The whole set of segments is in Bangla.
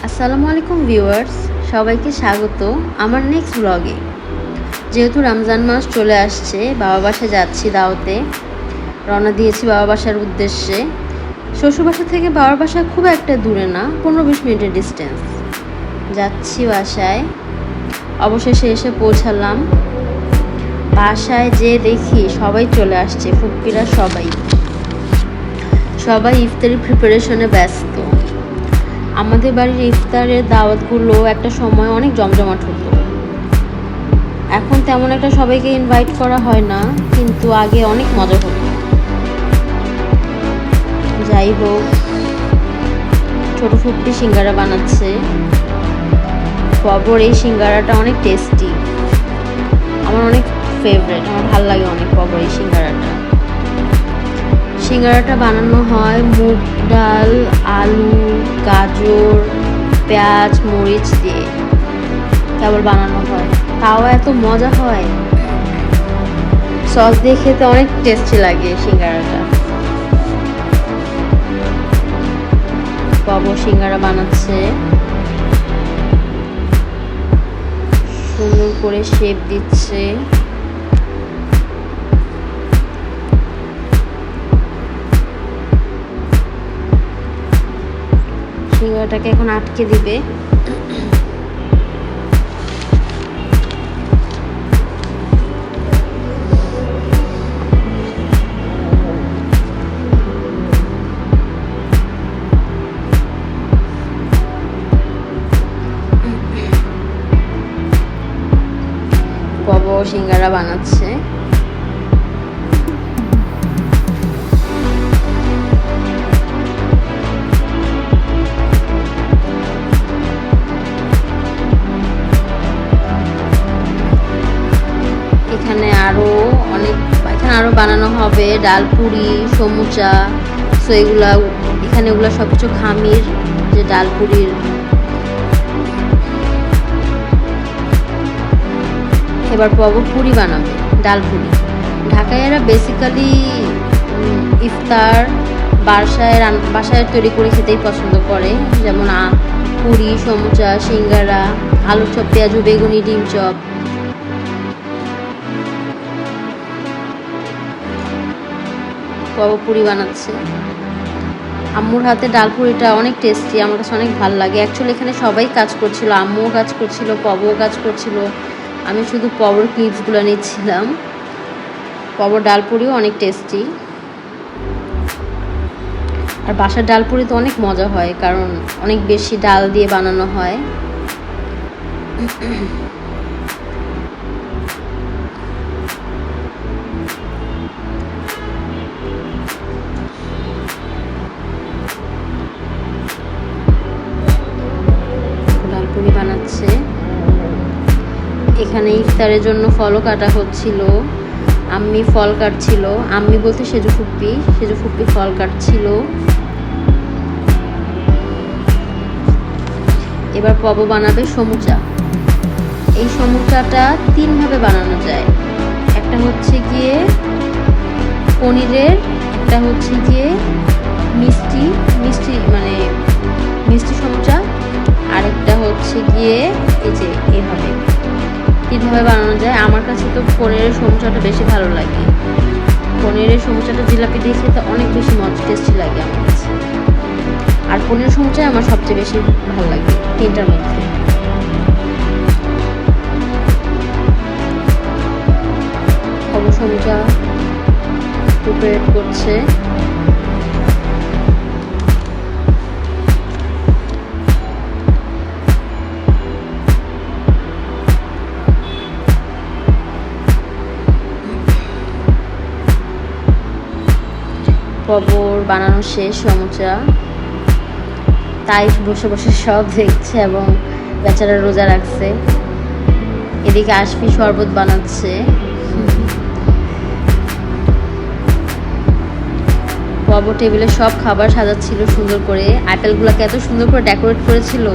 আসসালামু আলাইকুম ভিউয়ার্স, সবাইকে স্বাগত আমার নেক্সট ব্লগে। যেহেতু রমজান মাস চলে আসছে, বাবা বাসায় যাচ্ছি দাওয়াতে, রওনা দিয়েছি বাবা বাসার উদ্দেশ্যে। শ্বশুর বাসা থেকে বাবার বাসা খুব একটা দূরে না, 15-20 মিনিটের ডিস্টেন্স। যাচ্ছি বাসায়, অবশেষে এসে পৌঁছালাম। বাসায় যে দেখি সবাই চলে আসছে, ফুপ্পিরা সবাই ইফতারি প্রিপারেশনে ব্যস্ত। আমাদের বাড়ির ইফতারের দাওয়াতগুলো একটা সময় অনেক জমজমাট হতো। এখন তেমন একটা সবাইকে ইনভাইট করা হয় না, কিন্তু আগে অনেক মজা হতো। যাই হোক, ছোট ফুপ্পি সিঙ্গারা বানাচ্ছে। পবর এই সিঙ্গারাটা অনেক টেস্টি, আমার অনেক ফেভারিট, আমার ভালো লাগে অনেক পবর এই সিঙ্গারাটা বানানো হয় মুগ ডাল, আলু, গাজর, পেঁয়াজ, মরিচ দিয়ে কেবল বানানো হয়, তাও এত মজা হয়। সস দিয়ে খেতে অনেক টেস্টি লাগে সিঙ্গারাটা। বাবু সিঙ্গারা বানাচ্ছে, সুন্দর করে শেপ দিচ্ছে। সিঙ্গারাটাকে এখন আটকে দিবে। বাবা সিঙ্গারা বানাচ্ছে। এখানে আরো বানানো হবে ডালপুরি, সমুচা। সো এখানে ওগুলা সবকিছু খামির, যে ডালপুরির। এবার পাবো পুরি বানাবে, ডালপুরি। ঢাকাইয়ারা বেসিক্যালি ইফতার বাসায় তৈরি করে খেতেই পছন্দ করে, যেমন পুরি, সমুচা, সিঙ্গারা, আলু চপ, পেঁয়াজু, বেগুনি, ডিম চপ। বাবা পুরি বানাচ্ছে। আম্মুর হাতে ডালপুরিটা অনেক টেস্টি, আমার কাছে অনেক ভালো লাগে। অ্যাকচুয়ালি এখানে সবাই কাজ করছিল, আম্মুও কাজ করছিল, পবও কাজ করছিল, আমি শুধু পবর ক্লিপসগুলো নিচ্ছিলাম। পবর ডালপুরিও অনেক টেস্টি। আর বাসার ডালপুরি তো অনেক মজা হয়, কারণ অনেক বেশি ডাল দিয়ে বানানো হয়। ডালপুরি বানাচ্ছে। এখানে ইফতারের জন্য ফলও কাটা হচ্ছিল, আম্মি ফল কাটছিল। আম্মি বলতে সেজু ফুপ্পি ফল কাটছিল। এবার পব বানাবে সমুচা। এই সমুচাটা 3 ভাবে বানানো যায়। একটা হচ্ছে গিয়ে পনিরের, একটা হচ্ছে গিয়ে মিষ্টি সমুচা, আরেকটা হচ্ছে গিয়ে এই যে এভাবে 3 ভাবে বানানো যায়। আমার কাছে তো পনিরের সমুচাটা বেশি ভালো লাগে। পনিরের সমুচাটা জিলাপি দিয়ে খেতে অনেক বেশি টেস্টি লাগে আমার কাছে। আর পনিরের সমুচাই আমার সবচেয়ে বেশি ভালো লাগে 3টার মধ্যে। সমুচা প্রিপেয়ার করছে। পবর বানানো শেষ সমুচা। তাই বসে বসে সব দেখছে এবং বেচারা রোজা রাখছে। এদিকে আশফি শরবত বানাচ্ছে। পবর টেবিলে সব খাবার সাজাচ্ছিল সুন্দর করে, আপেলগুলোকে এত সুন্দর করে ডেকোরেট করেছিল।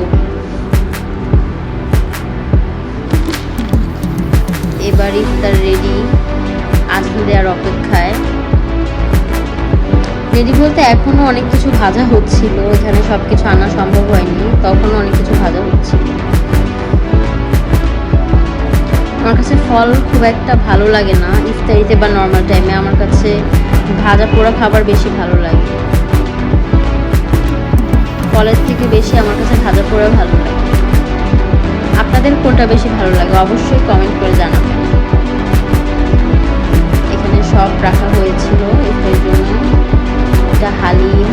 এবার ইফতার রেডি, আজান দেওয়ার অপেক্ষায়। রেডি বলতে এখনও অনেক কিছু ভাজা হচ্ছিল, এখানে সব কিছু আনা সম্ভব হয়নি, তখনও অনেক ভাজা হচ্ছে। আমার কাছে ফল খুব একটা ভালো লাগে না ইফতারিতে বা নর্মাল টাইমে। আমার কাছে ভাজা পোড়া খাবার বেশি ভালো লাগে। ফলের থেকে বেশি আমার কাছে ভাজা পোড়া ভালো লাগে। আপনাদের কোনটা বেশি ভালো লাগে অবশ্যই কমেন্ট করে জানাবেন। এখানে সব রাখা হয়েছিল ইফতারির জন্য। এটা হালিম,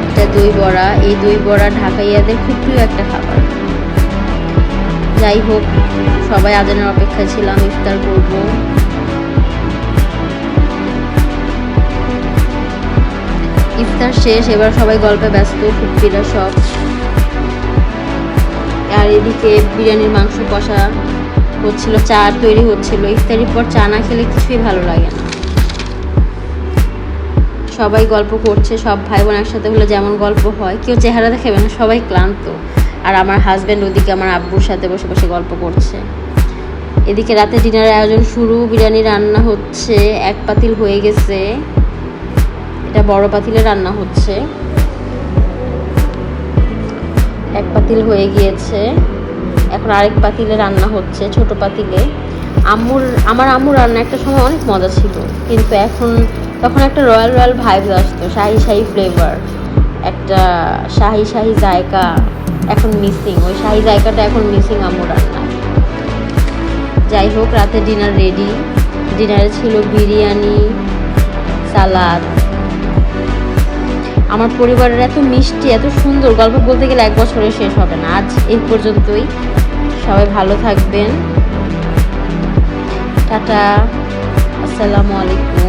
এটা দই বড়া। এই দই বড়া ঢাকাইয়াদের খুব প্রিয় একটা খাবার। যাই হোক, সবাই আজানের অপেক্ষায় ছিলাম, ইফতার করব। ইফতার শেষ, এবার সবাই গল্পে ব্যস্ত, ফুটপিরা সব। আর এদিকে বিরিয়ানির মাংস কষা হচ্ছিল, চা তৈরি হচ্ছিল। ইফতারির পর চা না খেলে কিছুই ভালো লাগে না। সবাই গল্প করছে, সব ভাই বোন একসাথে হলে যেমন গল্প হয়, কেউ চেহারা দেখাবে না, সবাই ক্লান্ত। আর আমার হাজব্যান্ড ওদিকে আমার আব্বুর সাথে বসে বসে গল্প করছে। এদিকে রাতে ডিনারের আয়োজন শুরু। বিরিয়ানি রান্না হচ্ছে, এক পাতিল হয়ে গেছে, এটা বড় পাতিলে রান্না হচ্ছে। এক পাতিল হয়ে গিয়েছে, এখন আরেক পাতিলে রান্না হচ্ছে, ছোট পাতিলে। আমার আম্মুর রান্না একটা সময় অনেক মজা ছিল, কিন্তু তখন একটা রয়্যাল রয়্যাল ভাইবস আসতো, শাহি শাহি ফ্লেভার, একটা শাহি শাহি জায়গা এখন মিসিং। ওই শাহি জায়গাটা এখন মিসিং আম্মুর রান্নায়। যাই হোক, রাতে ডিনার রেডি। ডিনারে ছিল বিরিয়ানি, সালাদ। আমার পরিবারের এত মিষ্টি, এত সুন্দর, গল্প বলতে গেলে 1 বছরে শেষ হবে না। আজ এই পর্যন্তই। সবাই ভালো থাকবেন। টাটা, আসসালামু আলাইকুম।